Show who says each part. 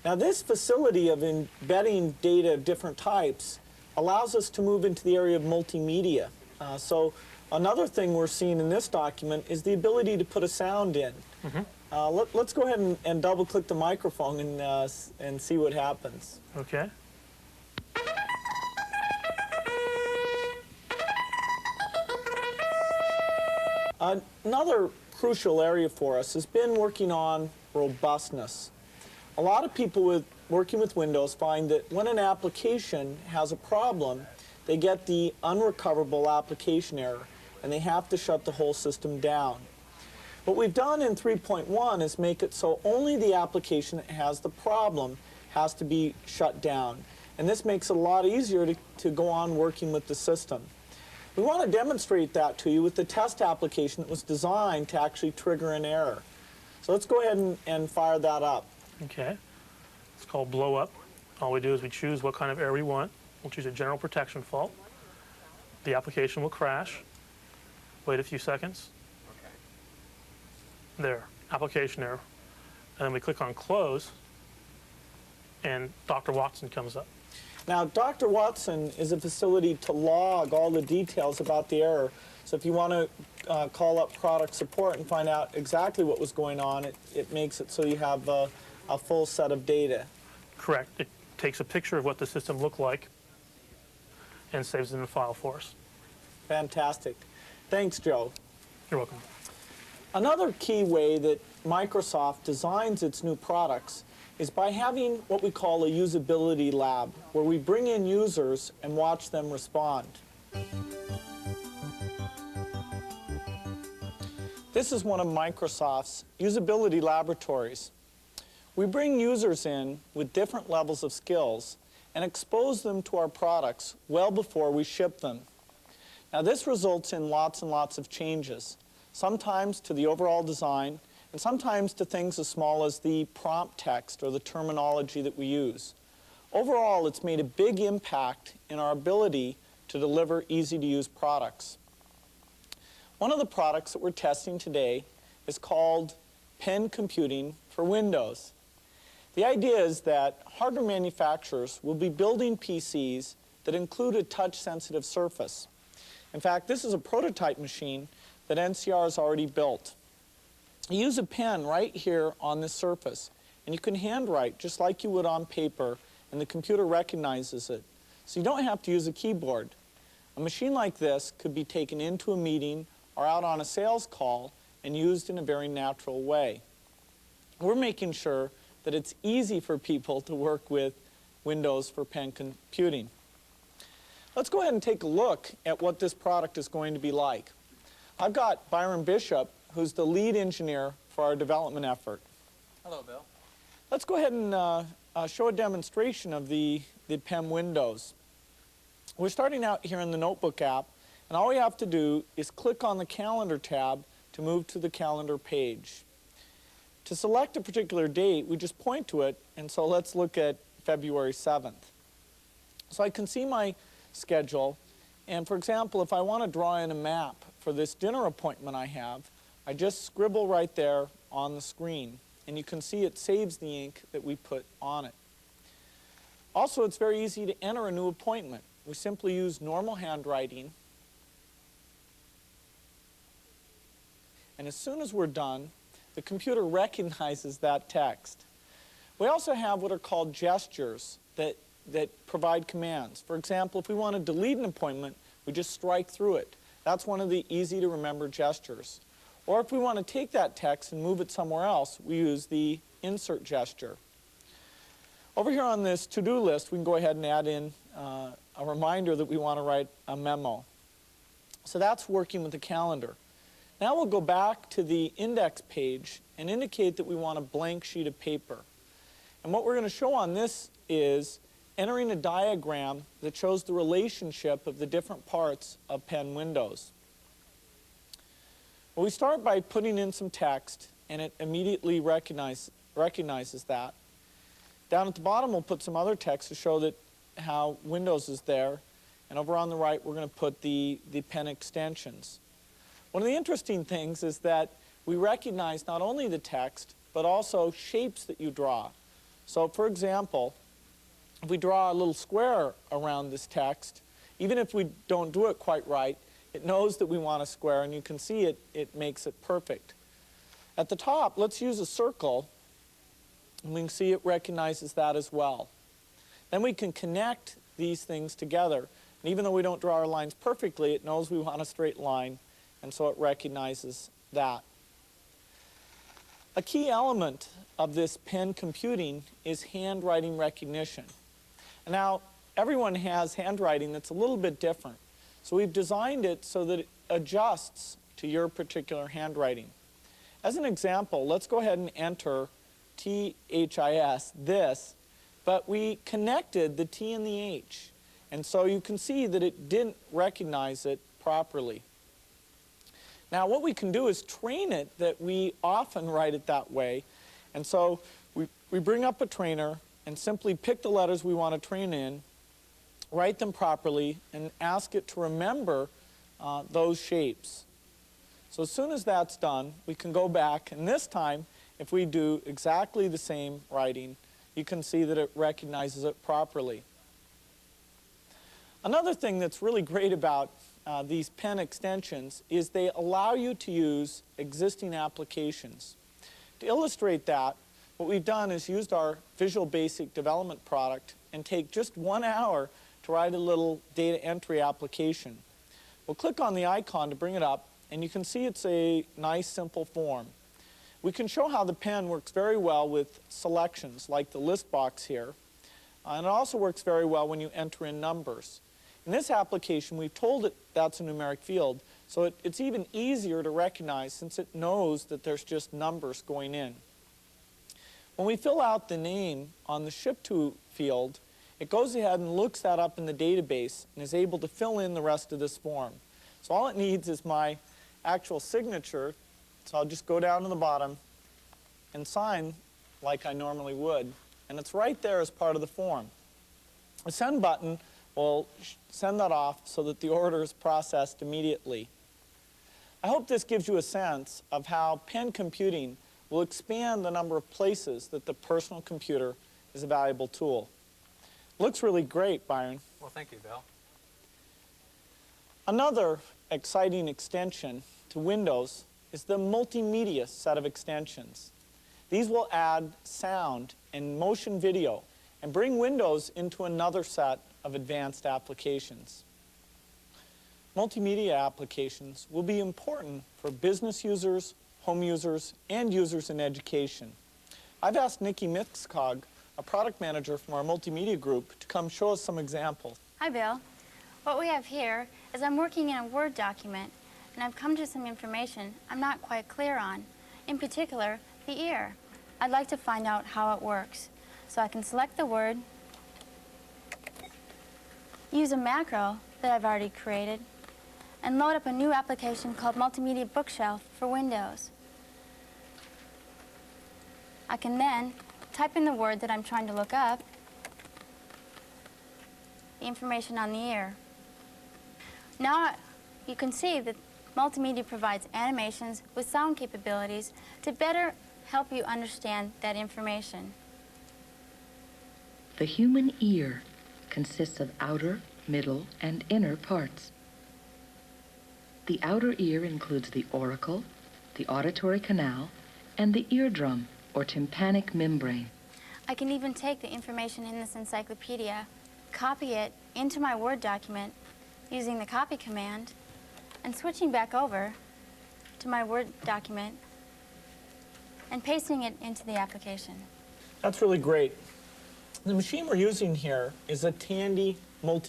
Speaker 1: Now this facility of embedding data of different types allows us to move into the area of multimedia. So another thing we're seeing in this document is the ability to put a sound in. Let's go ahead and double-click the microphone and see what happens.
Speaker 2: Okay.
Speaker 1: Another crucial area for us has been working on robustness. A lot of people working with Windows find that when an application has a problem, they get the unrecoverable application error, and they have to shut the whole system down. What we've done in 3.1 is make it so only the application that has the problem has to be shut down. And this makes it a lot easier to go on working with the system. We want to demonstrate that to you with the test application that was designed to actually trigger an error. So let's go ahead and fire that up.
Speaker 2: Okay. It's called blow up. All we do is we choose what kind of error we want. We'll choose a general protection fault. The application will crash. Wait a few seconds. There, application error. And then we click on close, and Dr. Watson comes up.
Speaker 1: Now, Dr. Watson is a facility to log all the details about the error. So if you want to call up product support and find out exactly what was going on, it makes it so you have a full set of data.
Speaker 2: Correct. It takes a picture of what the system looked like and saves it in a file for us.
Speaker 1: Fantastic. Thanks, Joe.
Speaker 2: You're welcome.
Speaker 1: Another key way that Microsoft designs its new products is by having what we call a usability lab, where we bring in users and watch them respond. This is one of Microsoft's usability laboratories. We bring users in with different levels of skills and expose them to our products well before we ship them. Now this results in lots and lots of changes, sometimes to the overall design, and sometimes to things as small as the prompt text or the terminology that we use. Overall, it's made a big impact in our ability to deliver easy-to-use products. One of the products that we're testing today is called Pen Computing for Windows. The idea is that hardware manufacturers will be building PCs that include a touch-sensitive surface. In fact, this is a prototype machine that NCR has already built. You use a pen right here on this surface, and you can handwrite just like you would on paper, and the computer recognizes it. So you don't have to use a keyboard. A machine like this could be taken into a meeting or out on a sales call and used in a very natural way. We're making sure that it's easy for people to work with Windows for pen computing. Let's go ahead and take a look at what this product is going to be like. I've got Byron Bishop, who's the lead engineer for our development effort.
Speaker 3: Hello, Bill.
Speaker 1: Let's go ahead and show a demonstration of the Pen Windows. We're starting out here in the Notebook app, and all we have to do is click on the Calendar tab to move to the Calendar page. To select a particular date, we just point to it, and so let's look at February 7th. So I can see my schedule, and for example, if I want to draw in a map for this dinner appointment I have, I just scribble right there on the screen, and you can see it saves the ink that we put on it. Also, it's very easy to enter a new appointment. We simply use normal handwriting, and as soon as we're done, the computer recognizes that text. We also have what are called gestures that provide commands. For example, if we want to delete an appointment, we just strike through it. That's one of the easy-to-remember gestures. Or if we want to take that text and move it somewhere else, we use the insert gesture. Over here on this to-do list, we can go ahead and add in a reminder that we want to write a memo. So that's working with the calendar. Now we'll go back to the index page and indicate that we want a blank sheet of paper. And what we're going to show on this is entering a diagram that shows the relationship of the different parts of Pen Windows. Well, we start by putting in some text, and it immediately recognizes that. Down at the bottom, we'll put some other text to show that how Windows is there. And over on the right, we're going to put the pen extensions. One of the interesting things is that we recognize not only the text, but also shapes that you draw. So for example, if we draw a little square around this text, even if we don't do it quite right, it knows that we want a square, and you can see it makes it perfect. At the top, let's use a circle, and we can see it recognizes that as well. Then we can connect these things together. And even though we don't draw our lines perfectly, it knows we want a straight line, and so it recognizes that. A key element of this pen computing is handwriting recognition. Now, everyone has handwriting that's a little bit different. So we've designed it so that it adjusts to your particular handwriting. As an example, let's go ahead and enter THIS, this, but we connected the T and the H. And so you can see that it didn't recognize it properly. Now what we can do is train it that we often write it that way. And so we bring up a trainer and simply pick the letters we want to train in, write them properly, and ask it to remember those shapes. So as soon as that's done, we can go back, and this time, if we do exactly the same writing, you can see that it recognizes it properly. Another thing that's really great about these pen extensions is they allow you to use existing applications. To illustrate that, what we've done is used our Visual Basic development product and take just 1 hour to write a little data entry application. We'll click on the icon to bring it up, and you can see it's a nice, simple form. We can show how the pen works very well with selections, like the list box here. And it also works very well when you enter in numbers. In this application, we've told it that's a numeric field, so it's even easier to recognize since it knows that there's just numbers going in. When we fill out the name on the Ship To field, it goes ahead and looks that up in the database and is able to fill in the rest of this form. So all it needs is my actual signature, so I'll just go down to the bottom and sign like I normally would, and it's right there as part of the form. The send button will send that off so that the order is processed immediately. I hope this gives you a sense of how pen computing will expand the number of places that the personal computer is a valuable tool. Looks really great, Byron.
Speaker 3: Well, thank you, Bill.
Speaker 1: Another exciting extension to Windows is the Multimedia set of extensions. These will add sound and motion video and bring Windows into another set of advanced applications. Multimedia applications will be important for business users, home users, and users in education. I've asked Nikki Mixcog, a product manager from our multimedia group, to come show us some examples.
Speaker 4: Hi, Bill. What we have here is I'm working in a Word document, and I've come to some information I'm not quite clear on. In particular, the ear. I'd like to find out how it works. So I can select the word, use a macro that I've already created, and load up a new application called Multimedia Bookshelf for Windows. I can then type in the word that I'm trying to look up, the information on the ear. Now you can see that Multimedia provides animations with sound capabilities to better help you understand that information.
Speaker 5: The human ear consists of outer, middle, and inner parts. The outer ear includes the auricle, the auditory canal, and the eardrum, or tympanic membrane.
Speaker 4: I can even take the information in this encyclopedia, copy it into my Word document using the copy command, and switching back over to my Word document and pasting it into the application.
Speaker 1: That's really great. The machine we're using here is a Tandy multi